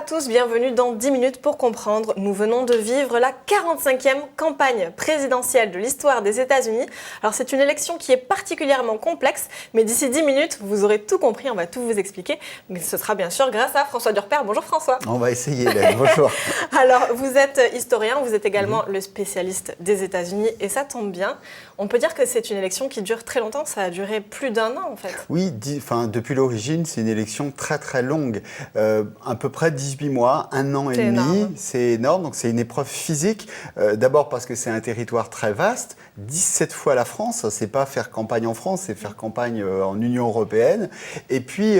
tous, bienvenue dans 10 minutes pour comprendre. Nous venons de vivre la 45e campagne présidentielle de l'histoire des États-Unis. Alors c'est une élection qui est particulièrement complexe, mais d'ici 10 minutes, vous aurez tout compris, on va tout vous expliquer. Mais ce sera bien sûr grâce à François Durper. Bonjour François. On va essayer, Hélène. Bonjour. Alors vous êtes historien, vous êtes également le spécialiste des États-Unis et ça tombe bien. On peut dire que c'est une élection qui dure très longtemps, ça a duré plus d'1 an en fait. Oui, depuis l'origine, c'est une élection très très longue. À peu près 18 mois, 1 an et demi, c'est énorme. Donc c'est une épreuve physique. D'abord parce que c'est un territoire très vaste, 17 fois la France. C'est pas faire campagne en France, c'est faire campagne en Union européenne. Et puis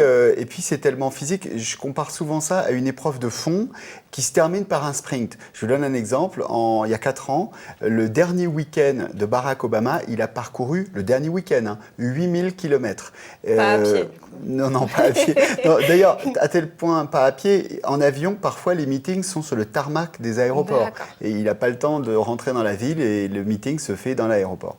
c'est tellement physique. Je compare souvent ça à une épreuve de fond qui se termine par un sprint. Je vous donne un exemple. Il y a 4 ans, le dernier week-end de Barack Obama, il a parcouru, le dernier week-end, 8000 km. Pas à pied. Non, pas à pied. D'ailleurs, à tel point, pas à pied, en avion, parfois les meetings sont sur le tarmac des aéroports. Et il n'a pas le temps de rentrer dans la ville et le meeting se fait dans l'aéroport.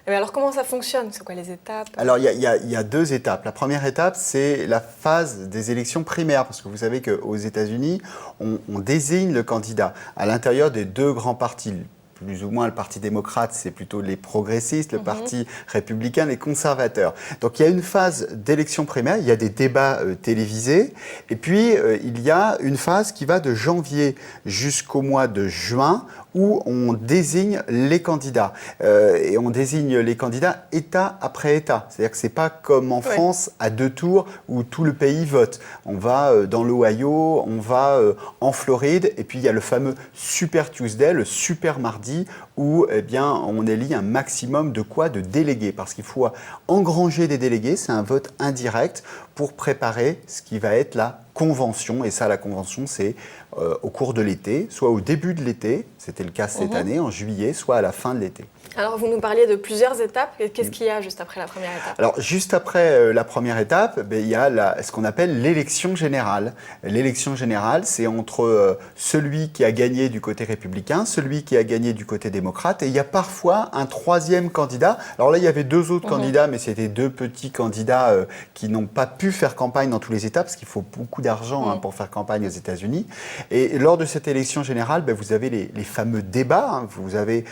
Mais alors comment ça fonctionne? C'est quoi les étapes? Alors il y a 2 étapes. La première étape, c'est la phase des élections primaires, parce que vous savez qu'aux États-Unis, on désigne le candidat à l'intérieur des 2 grands partis. Plus ou moins le Parti démocrate, c'est plutôt les progressistes, le Parti républicain, les conservateurs. Donc il y a une phase d'élection primaire, il y a des débats télévisés, et puis il y a une phase qui va de janvier jusqu'au mois de juin, où on désigne les candidats. Et on désigne les candidats État après État. C'est-à-dire que ce n'est pas comme en France, à 2 tours, où tout le pays vote. On va dans l'Ohio, on va en Floride, et puis il y a le fameux Super Tuesday, le Super Mardi, où on élit un maximum de délégués. Parce qu'il faut engranger des délégués, c'est un vote indirect, pour préparer ce qui va être la convention. Et ça, la convention, c'est au cours de l'été, soit au début de l'été, c'était le cas cette année, en juillet, soit à la fin de l'été. Alors, vous nous parliez de plusieurs étapes. Qu'est-ce qu'il y a juste après la première étape? Alors, juste après la première étape, il y a ce qu'on appelle l'élection générale. L'élection générale, c'est entre celui qui a gagné du côté républicain, celui qui a gagné du côté démocrate, et il y a parfois un 3e candidat. Alors là, il y avait 2 autres candidats, mais c'était 2 petits candidats qui n'ont pas pu faire campagne dans tous les États, parce qu'il faut beaucoup d'argent pour faire campagne aux États-Unis. Et lors de cette élection générale, vous avez les fameux débats. Vous avez,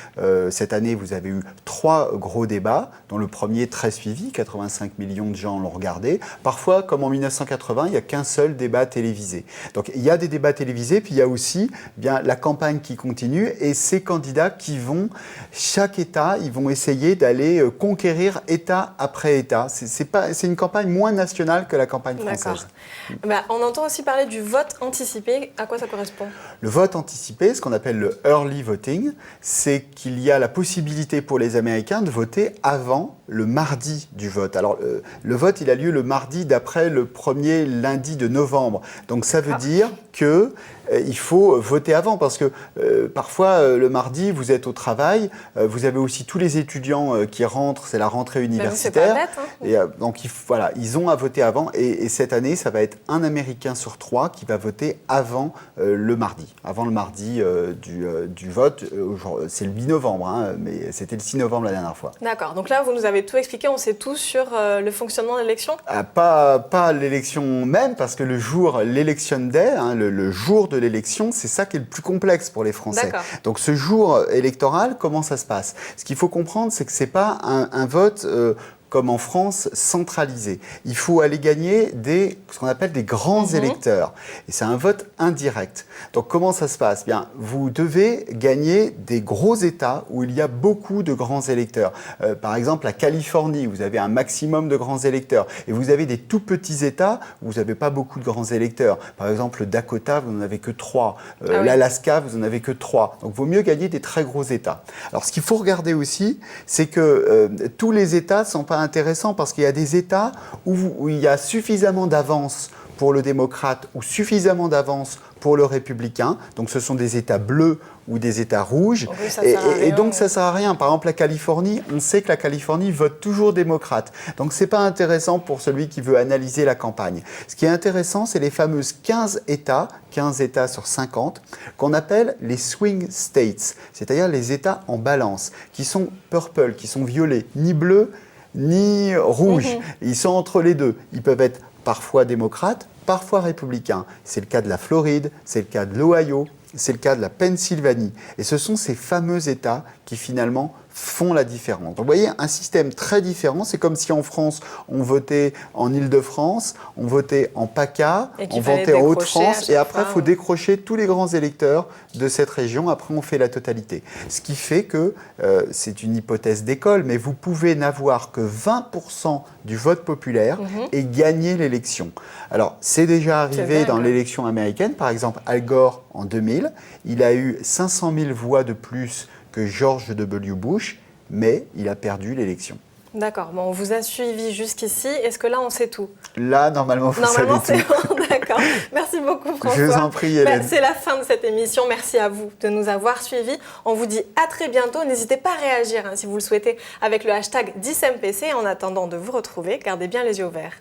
cette année, vous avez eu 3 gros débats, dont le premier très suivi, 85 millions de gens l'ont regardé. Parfois, comme en 1980, il n'y a qu'un seul débat télévisé. Donc il y a des débats télévisés, puis il y a aussi la campagne qui continue et ces candidats qui vont, chaque État, ils vont essayer d'aller conquérir État après État. C'est une campagne moins nationale que la campagne française. On entend aussi parler du vote anticipé. À quoi ça correspond? Le vote anticipé, ce qu'on appelle le early voting, c'est qu'il y a la possibilité pour les Américains de voter avant le mardi du vote. Alors, le vote, il a lieu le mardi d'après le premier lundi de novembre. Donc, ça veut dire que il faut voter avant parce que parfois, le mardi, vous êtes au travail, vous avez aussi tous les étudiants qui rentrent, c'est la rentrée universitaire. C'est pas bête, hein. Et, donc, ils ont à voter avant. Et cette année, ça va être un Américain sur 3 qui va voter avant le mardi du vote. C'est le 8 novembre, mais c'était le 6 novembre la dernière fois. D'accord. Donc là, vous nous avez tout expliqué, on sait tout sur le fonctionnement de l'élection? Pas l'élection même, parce que l'élection day, le jour de l'élection, c'est ça qui est le plus complexe pour les Français. Donc ce jour électoral, comment ça se passe? Ce qu'il faut comprendre, c'est que ce n'est pas un vote comme en France, centralisé. Il faut aller gagner ce qu'on appelle des grands électeurs. Et c'est un vote indirect. Donc comment ça se passe? Bien, vous devez gagner des gros États où il y a beaucoup de grands électeurs. Par exemple, la Californie, vous avez un maximum de grands électeurs. Et vous avez des tout petits États où vous n'avez pas beaucoup de grands électeurs. Par exemple, le Dakota, vous n'en avez que 3. L'Alaska, vous n'en avez que 3. Donc il vaut mieux gagner des très gros États. Alors ce qu'il faut regarder aussi, c'est que tous les États ne sont pas intéressant parce qu'il y a des États où il y a suffisamment d'avance pour le démocrate ou suffisamment d'avance pour le républicain. Donc ce sont des États bleus ou des États rouges. Oui, et donc ça ne sert à rien. Par exemple, la Californie, on sait que la Californie vote toujours démocrate. Donc ce n'est pas intéressant pour celui qui veut analyser la campagne. Ce qui est intéressant, c'est les fameuses 15 États sur 50, qu'on appelle les swing states, c'est-à-dire les États en balance, qui sont purple, qui sont violets, ni bleus, ni rouges. Ils sont entre les deux. Ils peuvent être parfois démocrates, parfois républicains. C'est le cas de la Floride, c'est le cas de l'Ohio, c'est le cas de la Pennsylvanie. Et ce sont ces fameux États qui finalement font la différence. Donc vous voyez, un système très différent. C'est comme si en France, on votait en Île-de-France, on votait en PACA, on votait en Haute-France, et après, il faut décrocher tous les grands électeurs de cette région. Après, on fait la totalité. Ce qui fait que, c'est une hypothèse d'école, mais vous pouvez n'avoir que 20% du vote populaire et gagner l'élection. Alors, c'est déjà arrivé dans l'élection américaine. Par exemple, Al Gore, en 2000, il a eu 500 000 voix de plus que George W. Bush, mais il a perdu l'élection. D'accord, bon, on vous a suivi jusqu'ici. Est-ce que là, on sait tout? Là, normalement, vous savez tout. Bon, d'accord. Merci beaucoup, François. Je vous en prie, Hélène. C'est la fin de cette émission. Merci à vous de nous avoir suivis. On vous dit à très bientôt. N'hésitez pas à réagir si vous le souhaitez avec le hashtag 10MPC. En attendant de vous retrouver, gardez bien les yeux ouverts.